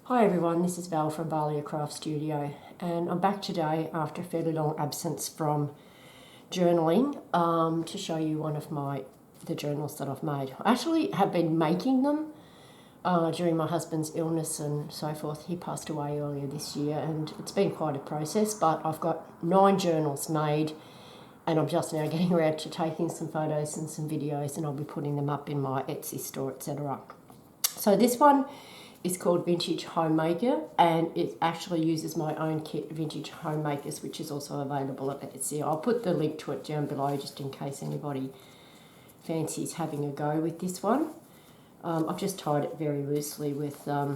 Hi everyone, this is Val from Valia Craft Studio, and I'm back today after a fairly long absence from journaling to show you one of the journals that I've made. I actually have been making them during my husband's illness and so forth. He passed away earlier this year and it's been quite a process, but I've got 9 journals made and I'm just now getting around to taking some photos and some videos, and I'll be putting them up in my Etsy store, etc. So this one is called Vintage Homemaker, and it actually uses my own kit, Vintage Homemakers, which is also available at Etsy. I'll put the link to it down below just in case anybody fancies having a go with this one. I've just tied it very loosely with a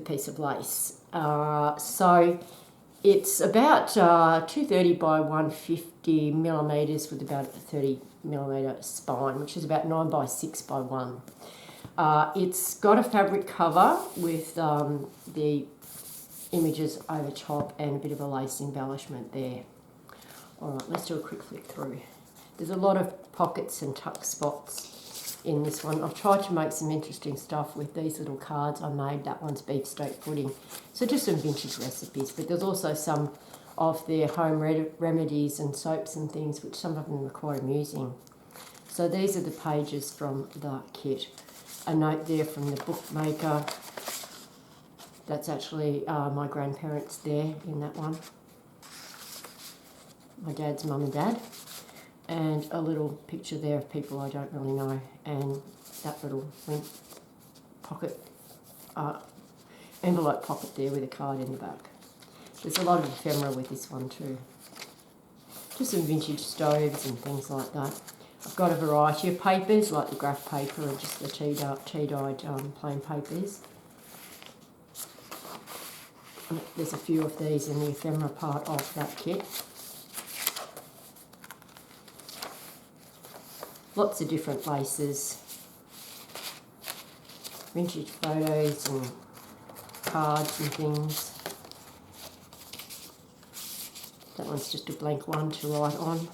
piece of lace. So it's about 230 by 150 millimeters with about a 30 millimeter spine, which is about 9 by 6 by 1. It's got a fabric cover with the images over top and a bit of a lace embellishment there. Alright, let's do a quick flick through. There's a lot of pockets and tuck spots in this one. I've tried to make some interesting stuff with these little cards I made. That one's beefsteak pudding. So just some vintage recipes, but there's also some of their home remedies and soaps and things, which some of them are quite amusing. So these are the pages from the kit. A note there from the bookmaker. That's actually my grandparents there in that one. My dad's mum and dad. And a little picture there of people I don't really know. And that little link pocket, envelope pocket there with a card in the back. There's a lot of ephemera with this one too. Just some vintage stoves and things like that. I've got a variety of papers, like the graph paper and just the tea-dyed plain papers. And there's a few of these in the ephemera part of that kit. Lots of different laces, vintage photos and cards and things. That one's just a blank one to write on.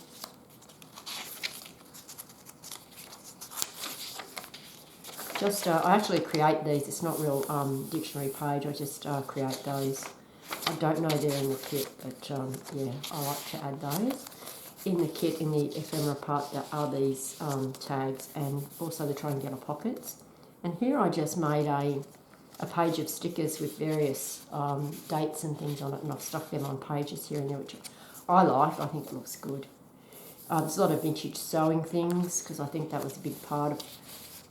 I actually create these. It's not real dictionary page. I just create those. I don't know they're in the kit, but yeah, I like to add those. In the kit, in the ephemera part, there are these tags and also the triangular pockets. And here I just made a page of stickers with various dates and things on it, and I've stuck them on pages here and there, which I like. I think it looks good. There's a lot of vintage sewing things because I think that was a big part of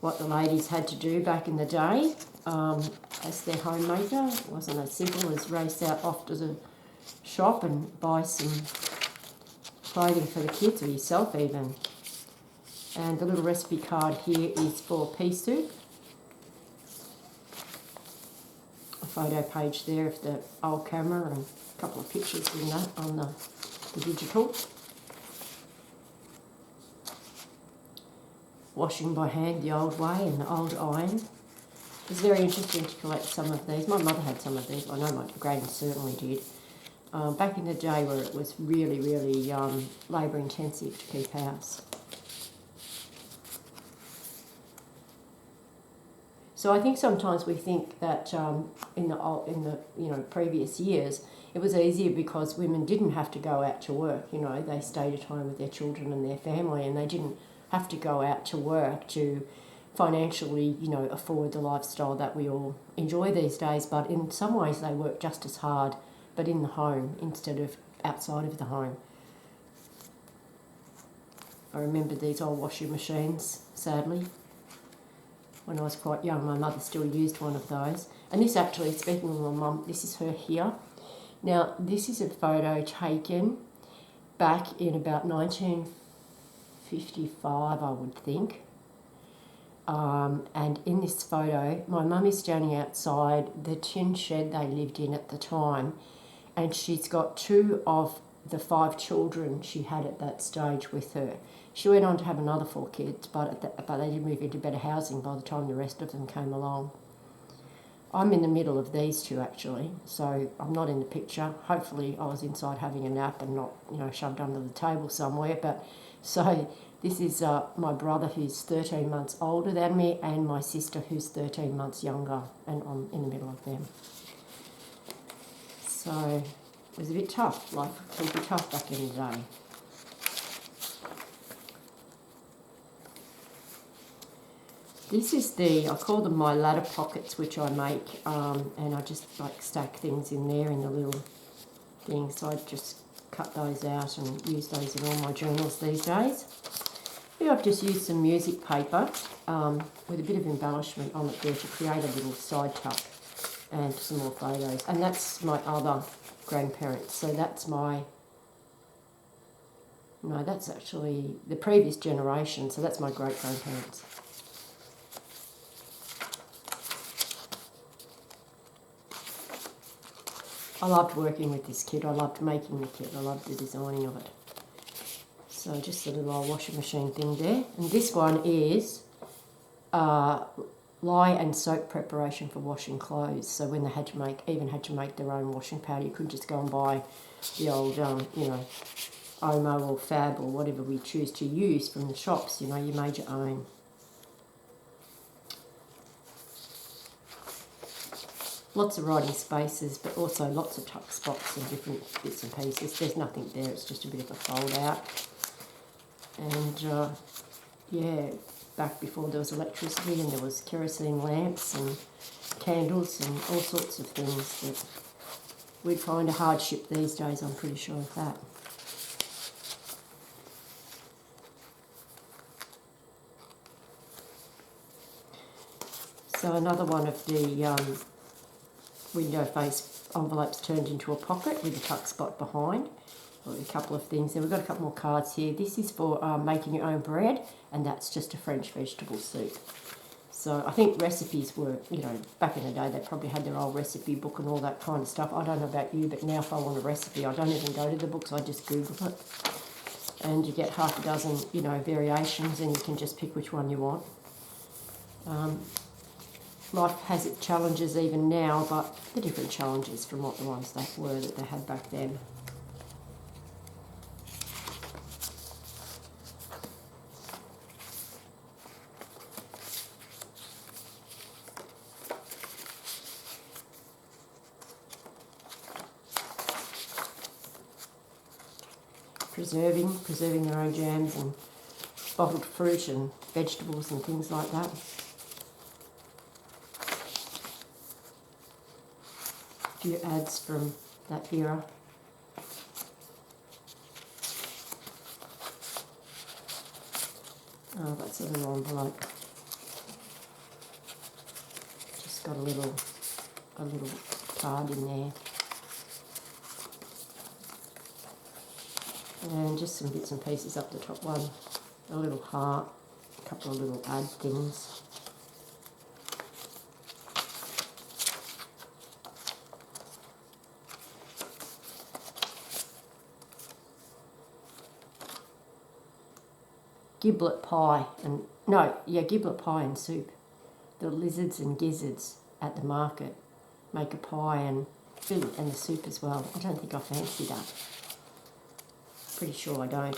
what the ladies had to do back in the day as their homemaker. It wasn't as simple as race out off to the shop and buy some clothing for the kids or yourself even. And the little recipe card here is for pea soup. A photo page there of the old camera and a couple of pictures in that on the digital. Washing by hand the old way and the old iron. It's very interesting to collect some of these. My mother had some of these. I know my granny certainly did. Back in the day where it was really, really labour intensive to keep house. So I think sometimes we think that in the previous years it was easier because women didn't have to go out to work. You know, they stayed at home with their children and their family, and they didn't have to go out to work to financially, afford the lifestyle that we all enjoy these days. But in some ways they work just as hard, but in the home instead of outside of the home. I remember these old washing machines, sadly. When I was quite young, my mother still used one of those. And this actually, speaking of my mum, this is her here. Now, this is a photo taken back in about 1955, I would think. And in this photo, my mum is standing outside the tin shed they lived in at the time, and she's got 2 of the 5 children she had at that stage with her. She went on to have another 4 kids, but they did move into better housing by the time the rest of them came along. I'm in the middle of these 2 actually, so I'm not in the picture. Hopefully I was inside having a nap and not, shoved under the table somewhere. But so This is my brother who's 13 months older than me and my sister who's 13 months younger, and I'm in the middle of them. So it was a bit tough, life could be tough back in the day. This is I call them my ladder pockets, which I make, and I just like stack things in there in the little things. So I just cut those out and use those in all my journals these days. Here I've just used some music paper with a bit of embellishment on it there to create a little side tuck and some more photos. And that's my other grandparents. So that's that's actually the previous generation. So that's my great-grandparents. I loved working with this kit. I loved making the kit. I loved the designing of it. So just a little old washing machine thing there. And this one is lye and soap preparation for washing clothes. So when they had to make their own washing powder, you couldn't just go and buy the old, Omo or Fab or whatever we choose to use from the shops. You made your own. Lots of writing spaces, but also lots of tuck spots and different bits and pieces. There's nothing there, it's just a bit of a fold out. And back before there was electricity and there was kerosene lamps and candles and all sorts of things that we'd find a hardship these days, I'm pretty sure of that. So another one of the window face envelopes turned into a pocket with a tuck spot behind. A couple of things there. We've got a couple more cards here. This is for making your own bread, and that's just a French vegetable soup. So I think recipes were, back in the day they probably had their old recipe book and all that kind of stuff. I don't know about you, but now if I want a recipe, I don't even go to the books, I just Google it. And you get half a dozen, variations, and you can just pick which one you want. Life has its challenges even now, but the different challenges from what the ones that they had back then. Preserving their own jams and bottled fruit and vegetables and things like that. A few ads from that era. Oh, that's a little envelope. Just got a little card in there. And just some bits and pieces up the top one. A little heart, a couple of little ad things. Giblet pie and soup. The lizards and gizzards at the market make a pie and the soup as well. I don't think I fancy that. Pretty sure I don't.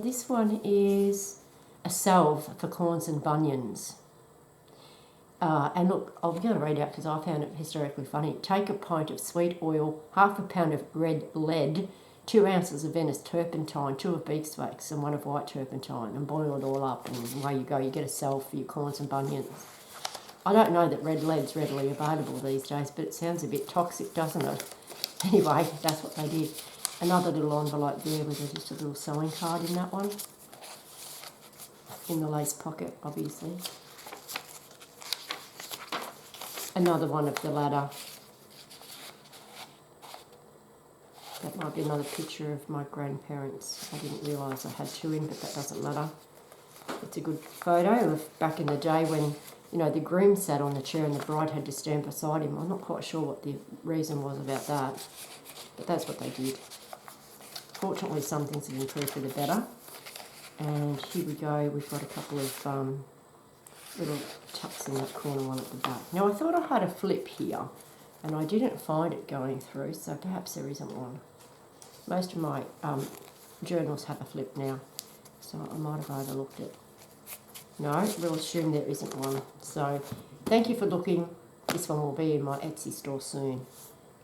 This one is a salve for corns and bunions. And look, I'm going to read out because I found it hysterically funny. Take a pint of sweet oil, half a pound of red lead, 2 ounces of Venice turpentine, 2 of beeswax and 1 of white turpentine, and boil it all up, and away you go. You get a salve for your corns and bunions. I don't know that red lead's readily available these days, but it sounds a bit toxic, doesn't it? Anyway, that's what they did. Another little envelope there with just a little sewing card in that one. In the lace pocket, obviously. Another one of the ladder. That might be another picture of my grandparents. I didn't realise I had 2 in, but that doesn't matter. It's a good photo of back in the day when, the groom sat on the chair and the bride had to stand beside him. I'm not quite sure what the reason was about that, but that's what they did. Fortunately, some things have improved for the better. And here we go. We've got a couple of little tucks in that corner one at the back. Now, I thought I had a flip here, and I didn't find it going through, so perhaps there isn't one. Most of my journals have a flip now. So I might have overlooked it. No, we'll assume there isn't one. So thank you for looking. This one will be in my Etsy store soon.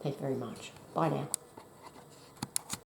Thank you very much. Bye now.